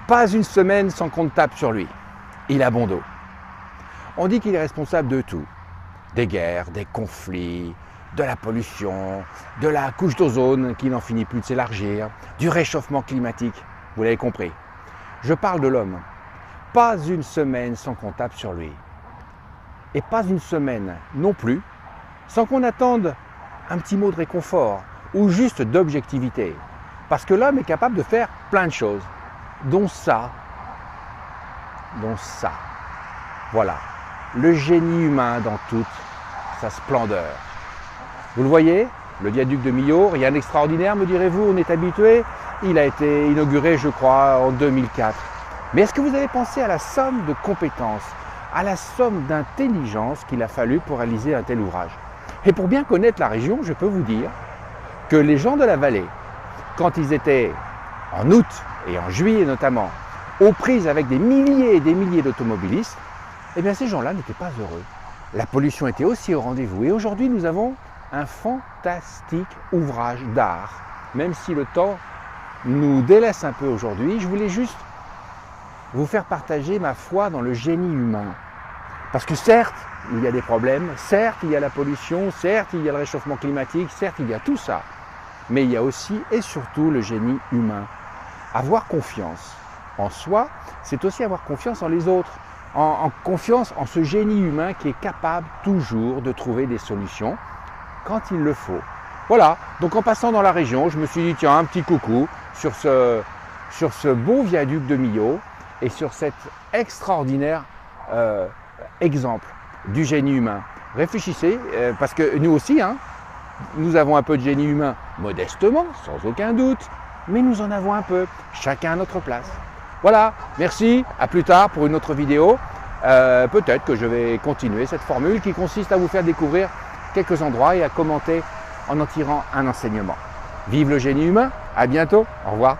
Pas une semaine sans qu'on ne tape sur lui. Il a bon dos. On dit qu'il est responsable de tout. Des guerres, des conflits, de la pollution, de la couche d'ozone qui n'en finit plus de s'élargir, du réchauffement climatique. Vous l'avez compris. Je parle de l'homme. Pas une semaine sans qu'on tape sur lui. Et pas une semaine non plus sans qu'on attende un petit mot de réconfort ou juste d'objectivité. Parce que l'homme est capable de faire plein de choses, dont ça. Voilà, le génie humain dans toute sa splendeur. Vous le voyez, le viaduc de Millau, rien d'extraordinaire, me direz-vous, on est habitué. Il a été inauguré, je crois, en 2004. Mais est-ce que vous avez pensé à la somme de compétences, à la somme d'intelligence qu'il a fallu pour réaliser un tel ouvrage? Et pour bien connaître la région, je peux vous dire que les gens de la vallée, quand ils étaient en août et en juillet notamment, aux prises avec des milliers et des milliers d'automobilistes, eh bien ces gens-là n'étaient pas heureux. La pollution était aussi au rendez-vous. Et aujourd'hui, nous avons un fantastique ouvrage d'art. Même si le temps nous délaisse un peu aujourd'hui, je voulais juste vous faire partager ma foi dans le génie humain. Parce que certes, il y a des problèmes, certes, il y a la pollution, certes, il y a le réchauffement climatique, certes, il y a tout ça. Mais il y a aussi et surtout le génie humain. Avoir confiance en soi, c'est aussi avoir confiance en les autres, en confiance en ce génie humain qui est capable toujours de trouver des solutions quand il le faut. Voilà, donc en passant dans la région, je me suis dit tiens, un petit coucou sur ce beau viaduc de Millau et sur cet extraordinaire exemple du génie humain. Réfléchissez, parce que nous aussi, nous avons un peu de génie humain, modestement, sans aucun doute, mais nous en avons un peu, chacun à notre place. Voilà, merci, à plus tard pour une autre vidéo. Peut-être que je vais continuer cette formule qui consiste à vous faire découvrir quelques endroits et à commenter en tirant un enseignement. Vive le génie humain, à bientôt, au revoir.